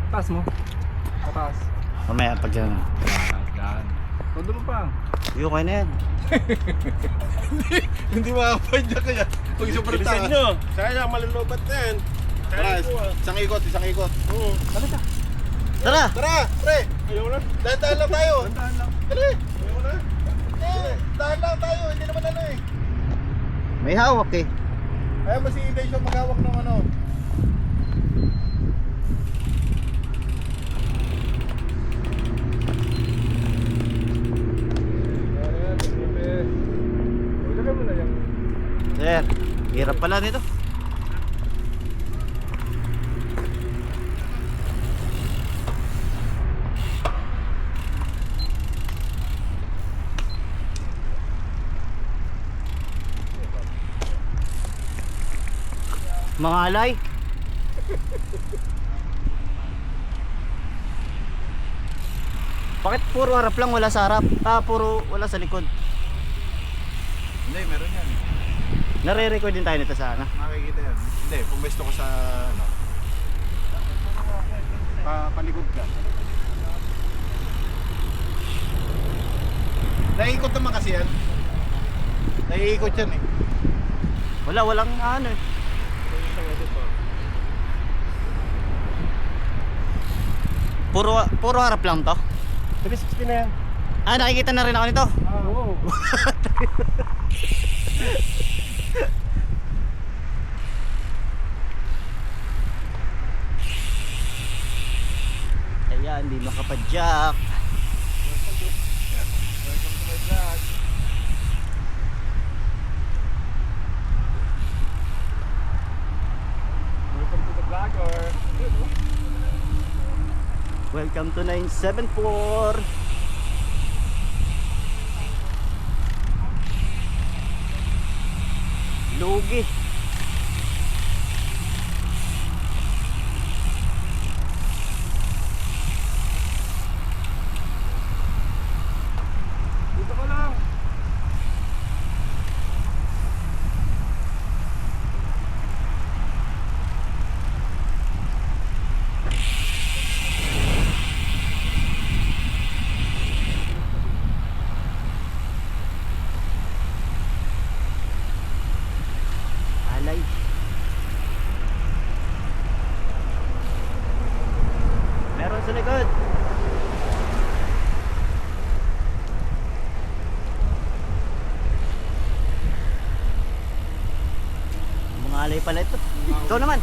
Taas mo. Pataas. Mamaya pag yan. Yan. Todo mo pa. Yung kayo na yan. Hindi makapad niya kaya. Pag sobrang Bilisan taas. nyo. Sayang, malulubat na yan. Kaya ko ah. Isang ikot, isang ikot. Oo. Talaga. Tara! Tara, pre! Ayaw na. Dahan-dahan lang tayo. Tandaan lang. Dali! Ayaw na. Dahan lang tayo. Hindi naman ano eh. May hawak eh. Ayaw mo si Inday siya maghawak ng ano. Ayan, grabe. O, lagay mo na yan. Sir, hirap pala nito. Mga alay. Bakit puro harap lang, wala sa harap? Puro wala sa likod. Hindi, meron yan. Nare-record din tayo nito sa ano. Makikita yan. Hindi, pumesto ko sa ano. Palikod ka. Naiikot naman kasi yan. Naiikot yan eh. Walang ano eh. Puro harap lang to. 360 na yan. Ah, nakikita na rin ako nito. Oo. Ayan, hindi makapadyak. Welcome to my vlog. Welcome to the vlogger. Welcome to 974. Lugi. Dito ka lang. Alay. Meron sa likod. Mga alay pala ito. Ikaw naman.